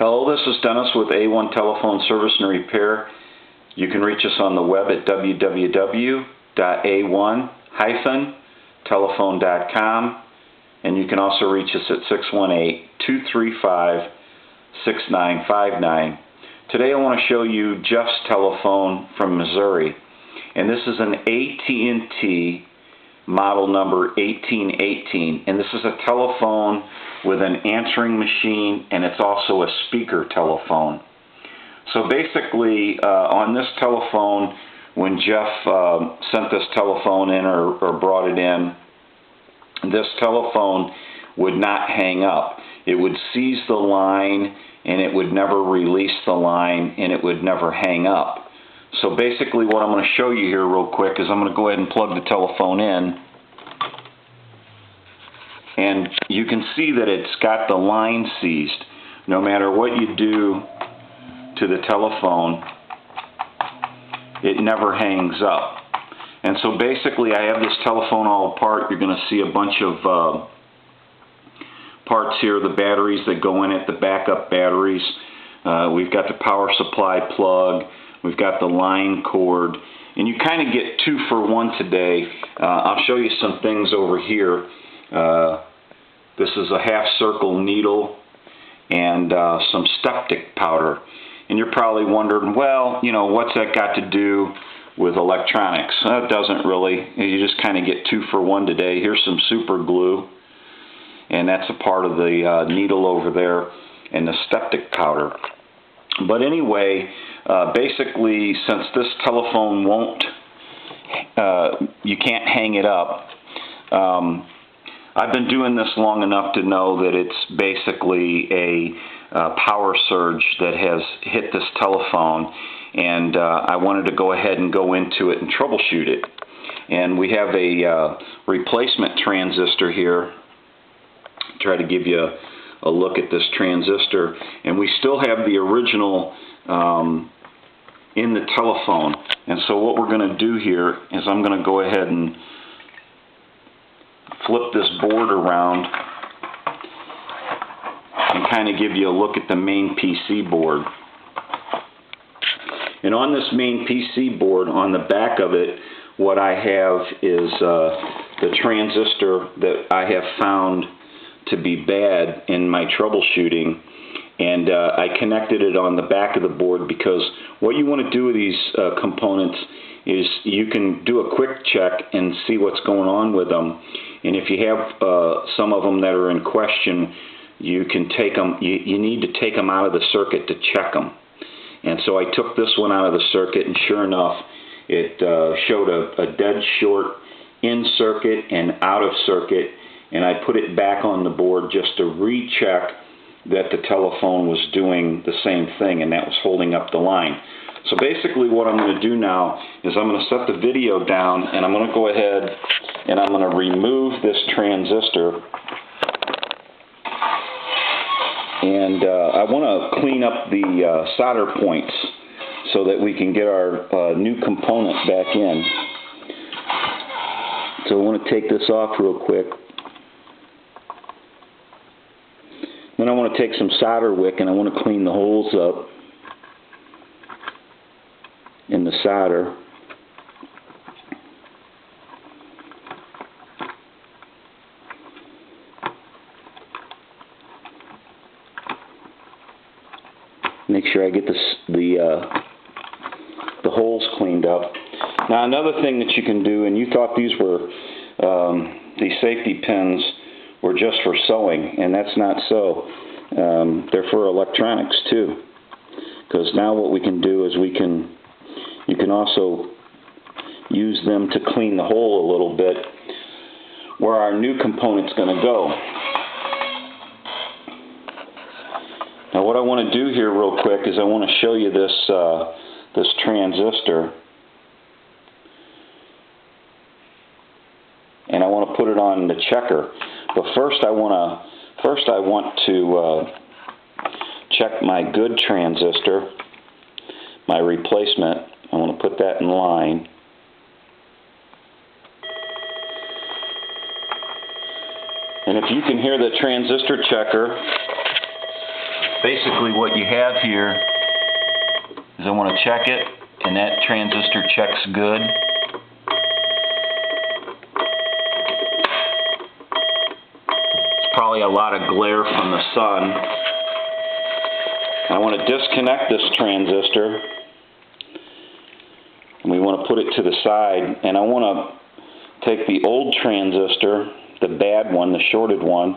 Hello, this is Dennis with A1 Telephone Service and Repair. You can reach us on the web at www.a1-telephone.com, and you can also reach us at 618-235-6959. Today I want to show you Jeff's telephone from Missouri, and this is an AT&T model number 1818, and this is a telephone with an answering machine, and it's also a speaker telephone. So basically on this telephone, when Jeff sent this telephone in or brought it in, this telephone would not hang up. It would seize the line and it would never release the line, and it would never hang up. So basically what I'm going to show you here real quick is I'm going to go ahead and plug the telephone in, and you can see that it's got the line seized. No matter what you do to the telephone, it never hangs up. And so basically I have this telephone all apart. You're going to see a bunch of parts here, the batteries that go in it, the backup batteries. We've got the power supply plug. We've got the line cord. And you kind of get 2 for 1 today. I'll show you some things over here. This is a half circle needle and some septic powder. And you're probably wondering, well, you know, what's that got to do with electronics? It doesn't really. You just kind of get 2 for 1 today. Here's some super glue, and that's a part of the needle over there, and the septic powder. But anyway, basically, since this telephone won't, you can't hang it up, I've been doing this long enough to know that it's basically a power surge that has hit this telephone, and I wanted to go ahead and go into it and troubleshoot it. And we have a replacement transistor here. Try to give you a look at this transistor, and we still have the original in the telephone. And so what we're going to do here is I'm going to go ahead and flip this board around and kind of give you a look at the main PC board. And on this main PC board, on the back of it, what I have is the transistor that I have found to be bad in my troubleshooting, and I connected it on the back of the board because what you want to do with these components is you can do a quick check and see what's going on with them. And if you have some of them that are in question, you can take them. You need to take them out of the circuit to check them. And so I took this one out of the circuit, and sure enough, it showed a dead short in circuit and out of circuit. And I put it back on the board just to recheck that the telephone was doing the same thing, and that was holding up the line. So basically what I'm going to do now is I'm going to set the video down, and I'm going to go ahead and I'm going to remove this transistor. And I want to clean up the solder points so that we can get our new component back in. So I want to take this off real quick. Then I want to take some solder wick and I want to clean the holes up in the solder. Make sure I get the holes cleaned up. Now another thing that you can do, and you thought these were these safety pins were just for sewing, and that's not so. They're for electronics too, because now what we can do is you can also use them to clean the hole a little bit where our new component's going to go. Now what I want to do here real quick is I want to show you this this transistor, and I want to put it on the checker. But first I want to check my good transistor, my replacement. I want to put that in line. And if you can hear the transistor checker, basically what you have here is I want to check it, and that transistor checks good. It's probably a lot of glare from the sun. I want to disconnect this transistor, and we want to put it to the side, and I want to take the old transistor, the bad one, the shorted one,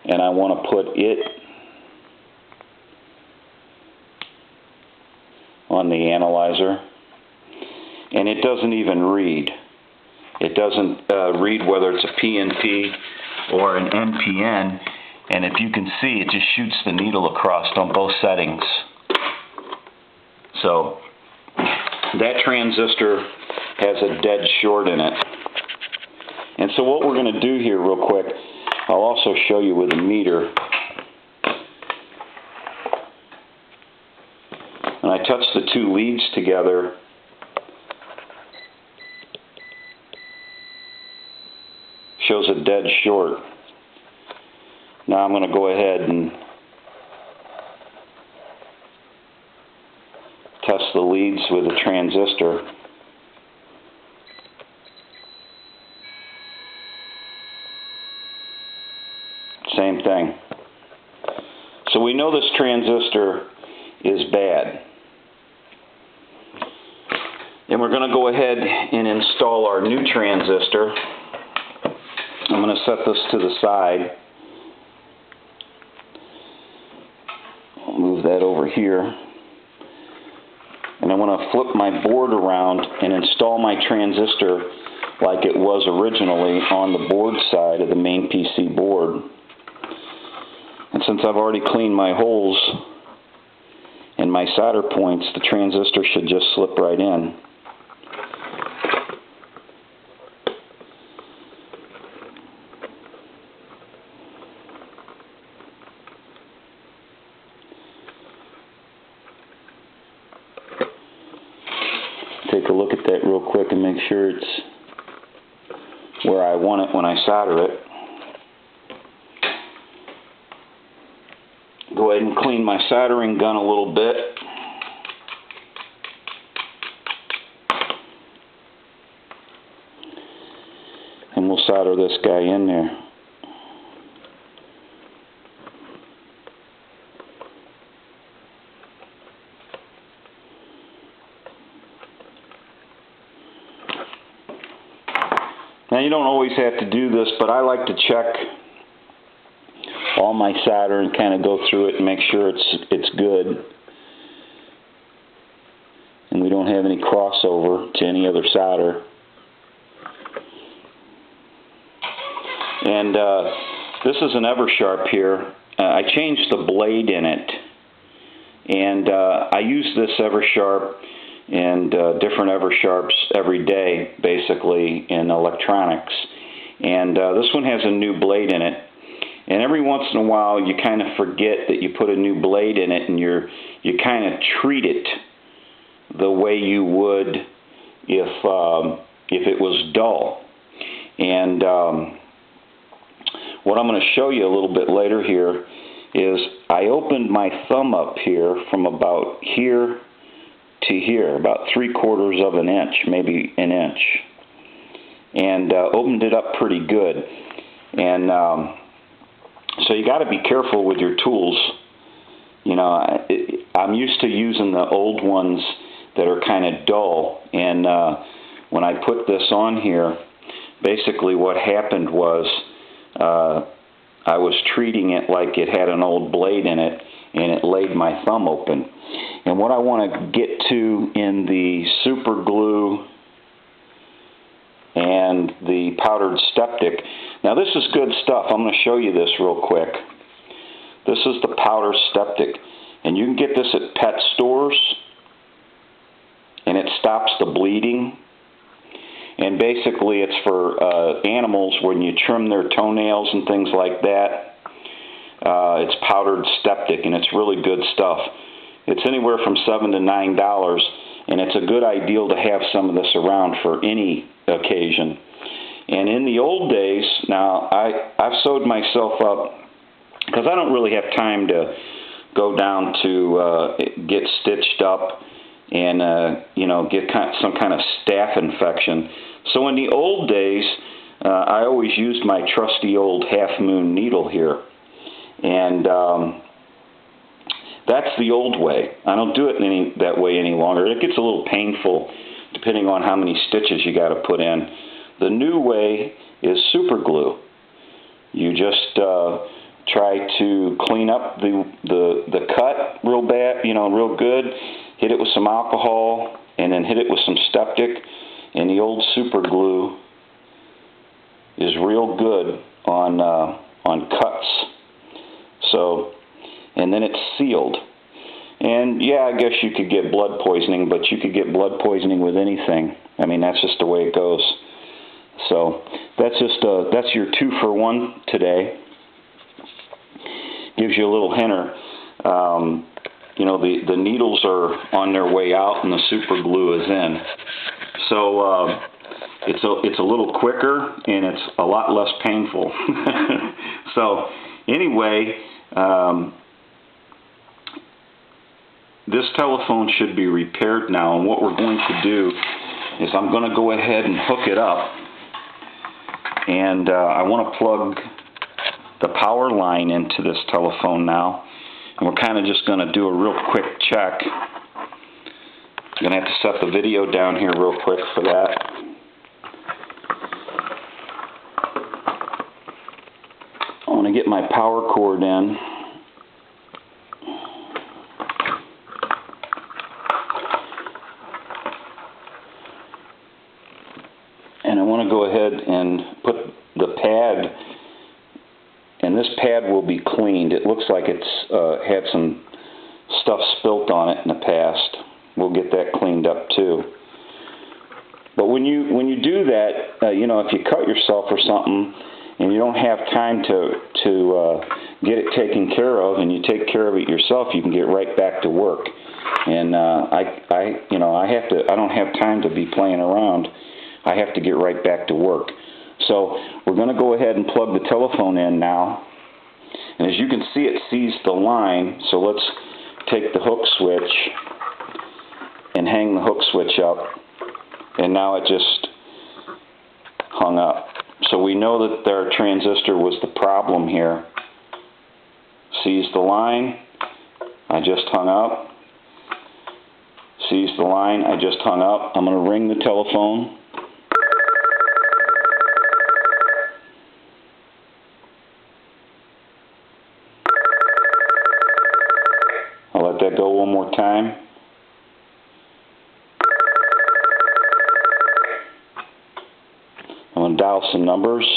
and I want to put it on the analyzer, and it doesn't even read. It doesn't read whether it's a PNP or an NPN, and if you can see, it just shoots the needle across on both settings. So that transistor has a dead short in it. And so what we're going to do here real quick, I'll also show you with a meter. When I touch the two leads together, shows a dead short. Now I'm going to go ahead and test the leads with a transistor. Same thing. So we know this transistor is bad. And we're going to go ahead and install our new transistor. I'm going to set this to the side. I'll move that over here. And I want to flip my board around and install my transistor like it was originally on the board side of the main PC board. And since I've already cleaned my holes and my solder points, the transistor should just slip right in. Take a look at that real quick and make sure it's where I want it when I solder it. Go ahead and clean my soldering gun a little bit. And we'll solder this guy in there. Now you don't always have to do this, but I like to check all my solder and kind of go through it and make sure it's good. And we don't have any crossover to any other solder. And this is an Eversharp here. I changed the blade in it. And I use this Eversharp and different Eversharps every day, basically, in electronics. And this one has a new blade in it. And every once in a while, you kind of forget that you put a new blade in it, and you kind of treat it the way you would if it was dull. And what I'm going to show you a little bit later here is I opened my thumb up here from about here to here, about 3/4 of an inch, maybe an inch, and opened it up pretty good. And so you got to be careful with your tools. You know, I'm used to using the old ones that are kind of dull, and when I put this on here, basically what happened was I was treating it like it had an old blade in it, and it laid my thumb open. And what I want to get to in the super glue and the powdered Steptic. Now this is good stuff. I'm going to show you this real quick. This is the powder Steptic, and you can get this at pet stores, and it stops the bleeding. And basically it's for animals when you trim their toenails and things like that. It's powdered Steptic, and it's really good stuff. It's anywhere from $7 to $9, and it's a good idea to have some of this around for any occasion. And in the old days, now I've sewed myself up because I don't really have time to go down to get stitched up and get some kind of staph infection. So in the old days, I always used my trusty old half-moon needle here, and that's the old way. I don't do it that way any longer. It gets a little painful depending on how many stitches you got to put in. The new way is super glue. You just try to clean up the cut real bad, real good. Hit it with some alcohol, and then hit it with some Septic, and the old super glue is real good on cuts. So, and then it's sealed. And yeah, I guess you could get blood poisoning, but you could get blood poisoning with anything. I mean, that's just the way it goes. So that's your 2-for-1 today. Gives you a little hinter. The needles are on their way out and the super glue is in. So it's a little quicker and it's a lot less painful. So anyway, this telephone should be repaired now, and what we're going to do is I'm going to go ahead and hook it up, and I want to plug the power line into this telephone now, and we're kind of just going to do a real quick check. I'm going to have to set the video down here real quick for that. I want to get my power cord in. And I want to go ahead and put the pad, and this pad will be cleaned. It looks like it's had some stuff spilt on it in the past. We'll get that cleaned up too. But when you do that, if you cut yourself or something and you don't have time to get it taken care of, and you take care of it yourself, you can get right back to work. And I don't have time to be playing around. I have to get right back to work. So we're going to go ahead and plug the telephone in now. And as you can see, it sees the line. So let's take the hook switch and hang the hook switch up. And now it just hung up. So we know that our transistor was the problem here. Sees the line. I just hung up. Sees the line. I just hung up. I'm going to ring the telephone. I'll let that go one more time. I'm going to dial some numbers.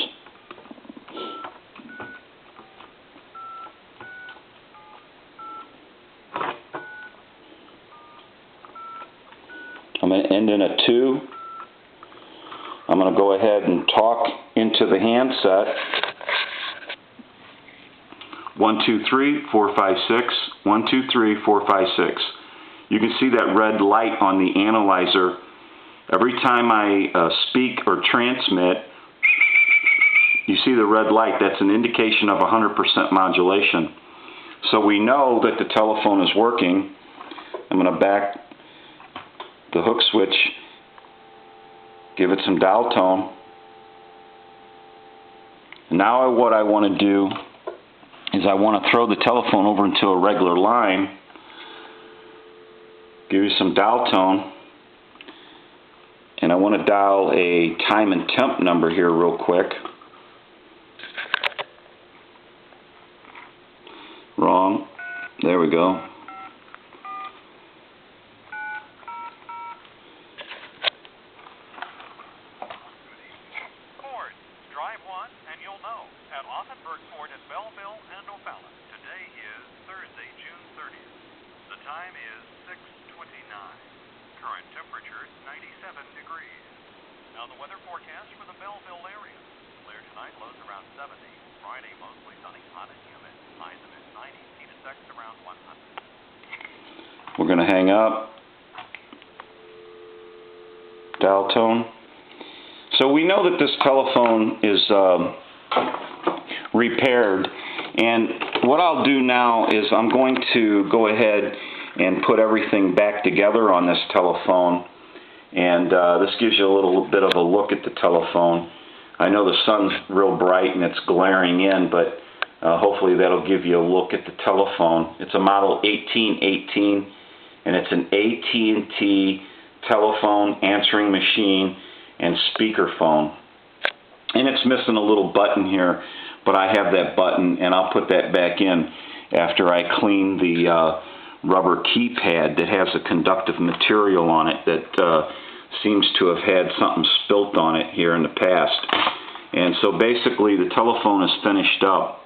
I'm going to end in a 2. I'm going to go ahead and talk into the handset. 1, 2, 3, 4, 5, 6. 1, 2, 3, 4, 5, 6. You can see that red light on the analyzer. Every time I speak or transmit, you see the red light. That's an indication of 100% modulation. So we know that the telephone is working. I'm going to back the hook switch, give it some dial tone. Now what I want to do is I want to throw the telephone over into a regular line, give you some dial tone, and I want to dial a time and temp number here real quick. Wrong. There we go. Ford, drive one and you'll know. At Offenburg Ford in Belleville and O'Fallon. Today is Thursday, June 30th. The time is 6:29. Current temperature 97 degrees. Now the weather forecast for the Belleville area. Clear tonight, lows around 70. Friday, mostly sunny, hot and humid. Highs in the 90s, heat index around 100. We're going to hang up. Dial tone. So we know that this telephone is repaired, And what I'll do now is I'm going to go ahead and put everything back together on this telephone. And this gives you a little bit of a look at the telephone. I know the sun's real bright and it's glaring in, but hopefully that'll give you a look at the telephone. It's a model 1818, and it's an AT&T telephone, answering machine, and speakerphone. And it's missing a little button here, but I have that button, and I'll put that back in after I clean the rubber keypad that has a conductive material on it that seems to have had something spilt on it here in the past. And so basically the telephone is finished up,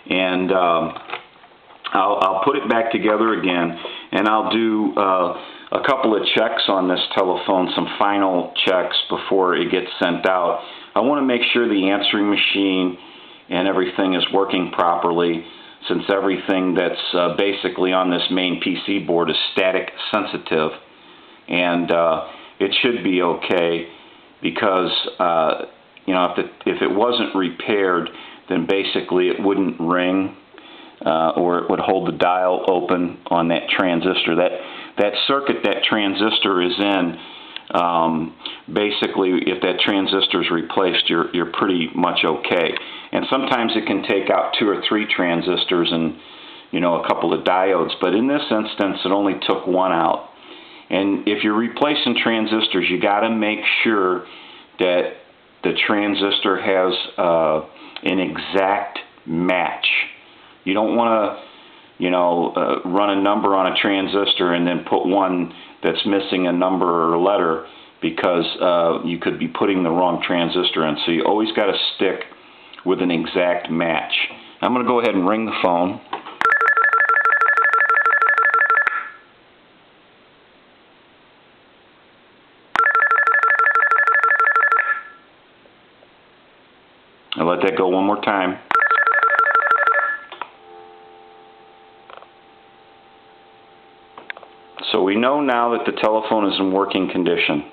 and I'll put it back together again, and I'll do a couple of checks on this telephone, some final checks before it gets sent out. I want to make sure the answering machine and everything is working properly, since everything that's basically on this main PC board is static sensitive, and it should be okay, because you know, if it wasn't repaired, then basically it wouldn't ring, or it would hold the dial open on that transistor. That circuit that transistor is in, basically if that transistor is replaced, you're pretty much okay. And sometimes it can take out 2 or 3 transistors and, you know, a couple of diodes, but in this instance it only took 1 out. And if you're replacing transistors, you got to make sure that the transistor has an exact match. You don't want to, you know, run a number on a transistor and then put one that's missing a number or a letter, because you could be putting the wrong transistor in. So you always got to stick with an exact match. I'm going to go ahead and ring the phone. I'll let that go one more time. So we know now that the telephone is in working condition,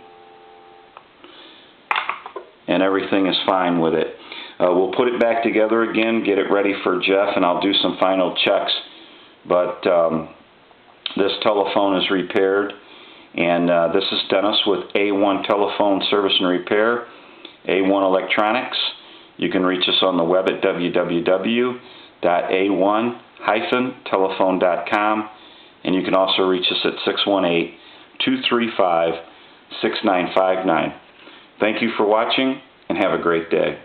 and everything is fine with it. We'll put it back together again, get it ready for Jeff, and I'll do some final checks. But this telephone is repaired, and this is Dennis with A1 Telephone Service and Repair, A1 Electronics. You can reach us on the web at www.a1-telephone.com, and you can also reach us at 618-235-6959. Thank you for watching, and have a great day.